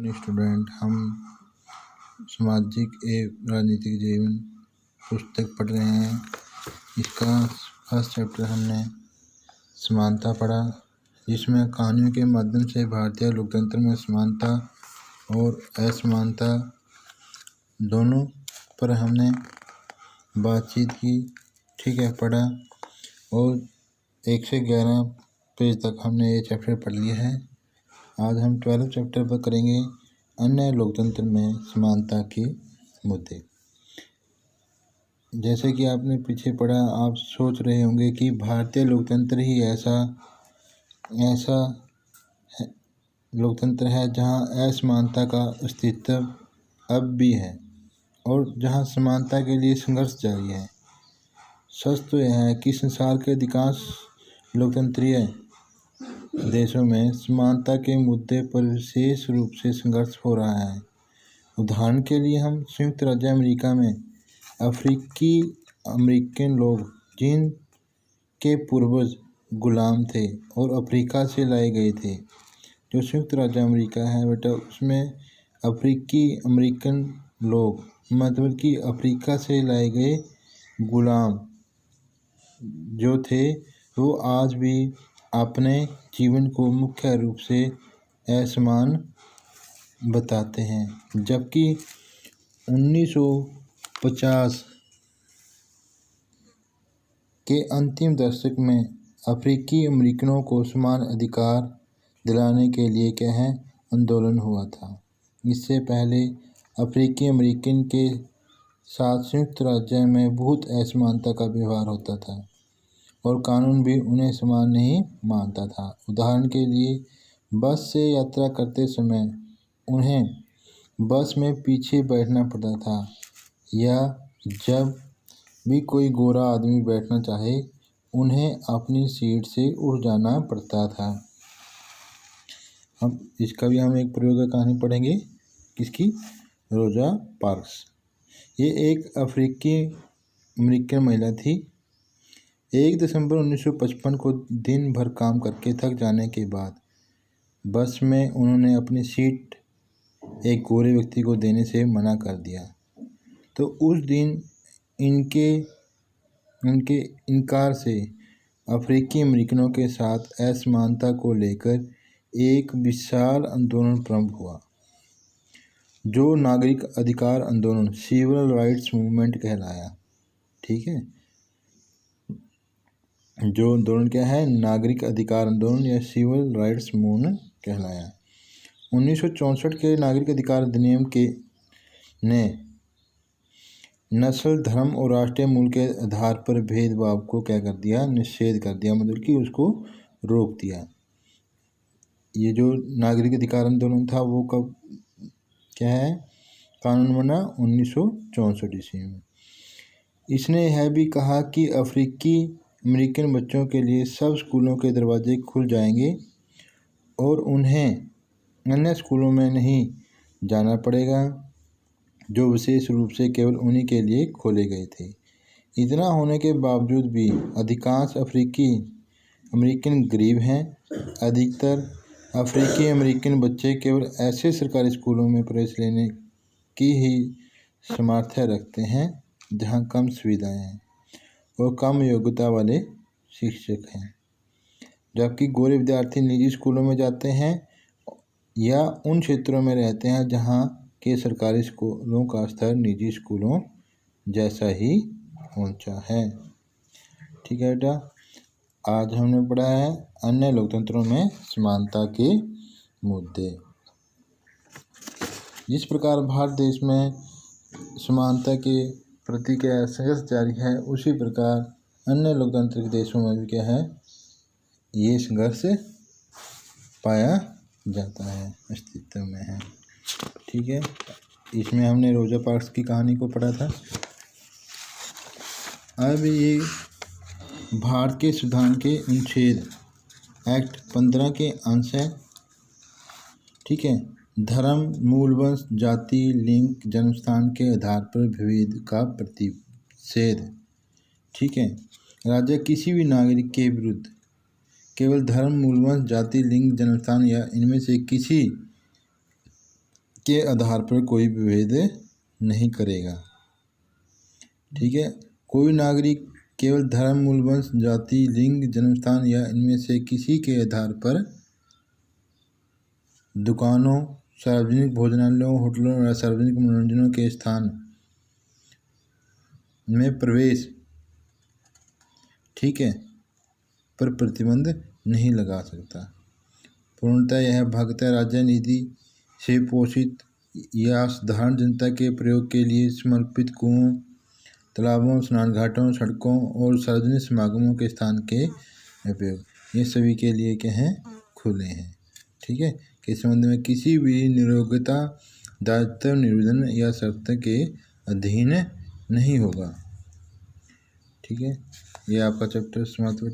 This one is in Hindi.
अपने स्टूडेंट, हम सामाजिक एवं राजनीतिक जीवन पुस्तक पढ़ रहे हैं। इसका फर्स्ट चैप्टर हमने समानता पढ़ा, जिसमें कहानियों के माध्यम से भारतीय लोकतंत्र में समानता और असमानता दोनों पर हमने बातचीत की। ठीक है, पढ़ा और 1 से 11 पेज तक हमने ये चैप्टर पढ़ लिया है। आज हम 12 चैप्टर पर करेंगे अन्य लोकतंत्र में समानता के मुद्दे। जैसे कि आपने पीछे पढ़ा, आप सोच रहे होंगे कि भारतीय लोकतंत्र ही ऐसा लोकतंत्र है जहां असमानता का अस्तित्व अब भी है और जहां समानता के लिए संघर्ष जारी है। सच तो यह है कि संसार के अधिकांश लोकतंत्रीय देशों में समानता के मुद्दे पर विशेष रूप से संघर्ष हो रहा है। उदाहरण के लिए हम संयुक्त राज्य अमेरिका में अफ्रीकी अमेरिकन लोग, जिन के पूर्वज गुलाम थे और अफ्रीका से लाए गए थे, जो संयुक्त राज्य अमेरिका है बेटा, उसमें अफ्रीकी अमेरिकन लोग मतलब कि अफ्रीका से लाए गए गुलाम जो थे, वो आज भी अपने जीवन को मुख्य रूप से असमान बताते हैं। जबकि 1950 के अंतिम दशक में अफ्रीकी अमेरिकनों को समान अधिकार दिलाने के लिए आंदोलन हुआ था। इससे पहले अफ्रीकी अमेरिकन के साथ संयुक्त राज्य में बहुत असमानता का व्यवहार होता था और कानून भी उन्हें समान नहीं मानता था। उदाहरण के लिए, बस से यात्रा करते समय उन्हें बस में पीछे बैठना पड़ता था, या जब भी कोई गोरा आदमी बैठना चाहे उन्हें अपनी सीट से उठ जाना पड़ता था। हम इसका भी हम एक प्रयोग कहानी पढ़ेंगे। किसकी? रोजा पार्क्स। ये एक अफ्रीकी अमेरिकन महिला थी। 1 दिसंबर 1955 को दिन भर काम करके थक जाने के बाद बस में उन्होंने अपनी सीट एक गोरे व्यक्ति को देने से मना कर दिया। तो उस दिन इनके इनकार से अफ्रीकी अमेरिकनों के साथ असमानता को लेकर एक विशाल आंदोलन प्रारंभ हुआ, जो नागरिक अधिकार आंदोलन, सिविल राइट्स मूवमेंट कहलाया। ठीक है, जो आंदोलन क्या है? नागरिक अधिकार आंदोलन या सिविल राइट्स मूवमेंट कहलाया। 1964 के नागरिक अधिकार अधिनियम ने नस्ल, धर्म और राष्ट्रीय मूल के आधार पर भेदभाव को क्या कर दिया? निषेध कर दिया, मतलब कि उसको रोक दिया। ये जो नागरिक अधिकार आंदोलन था वो कब क्या है? कानून बना 1964 ईस्वी में। इसने यह भी कहा कि अफ्रीकी अमेरिकन बच्चों के लिए सब स्कूलों के दरवाजे खुल जाएंगे और उन्हें अन्य स्कूलों में नहीं जाना पड़ेगा, जो विशेष रूप से केवल उन्हीं के लिए खोले गए थे। इतना होने के बावजूद भी अधिकांश अफ्रीकी अमेरिकन गरीब हैं। अधिकतर अफ्रीकी अमेरिकन बच्चे केवल ऐसे सरकारी स्कूलों में प्रवेश लेने की ही सामर्थ्य रखते हैं जहां कम सुविधाएं हैं और कम योग्यता वाले शिक्षक हैं, जबकि गोरे विद्यार्थी निजी स्कूलों में जाते हैं या उन क्षेत्रों में रहते हैं जहां के सरकारी स्कूलों का स्तर निजी स्कूलों जैसा ही ऊंचा है। ठीक है बेटा, आज हमने पढ़ा है अन्य लोकतंत्रों में समानता के मुद्दे। जिस प्रकार भारत देश में समानता के प्रति क्या संघर्ष जारी है, उसी प्रकार अन्य लोकतांत्रिक देशों में भी क्या है? ये संघर्ष पाया जाता है, अस्तित्व में है। ठीक है, इसमें हमने रोजा पार्क्स की कहानी को पढ़ा था। अब ये भारत के संविधान के अनुच्छेद एक्ट 15 के अंश है। ठीक है, धर्म, मूल वंश, जाति, लिंग, जन्मस्थान के आधार पर विभेद का प्रतिषेध। ठीक है, राज्य किसी भी नागरिक के विरुद्ध केवल धर्म, मूल वंश, जाति, लिंग, जन्मस्थान या इनमें से किसी के आधार पर कोई विभेद नहीं करेगा। ठीक है। कोई नागरिक केवल धर्म, मूल वंश, जाति, लिंग, जन्मस्थान या इनमें से किसी के आधार पर दुकानों, सार्वजनिक भोजनालयों, होटलों या सार्वजनिक मनोरंजनों के स्थान में प्रवेश, ठीक है, पर प्रतिबंध नहीं लगा सकता। पूर्णतः यह भागता राजनीति से पोषित या साधारण जनता के प्रयोग के लिए समर्पित कुओं, तालाबों, स्नान घाटों, सड़कों और सार्वजनिक समागमों के स्थान के उपयोग, ये सभी के लिए क्या हैं, खुले हैं। ठीक है। के संबंध में किसी भी नियोक्ता दायित्व, निवेदन या शर्त के अधीन नहीं होगा। ठीक है। ये आपका चैप्टर समाप्त।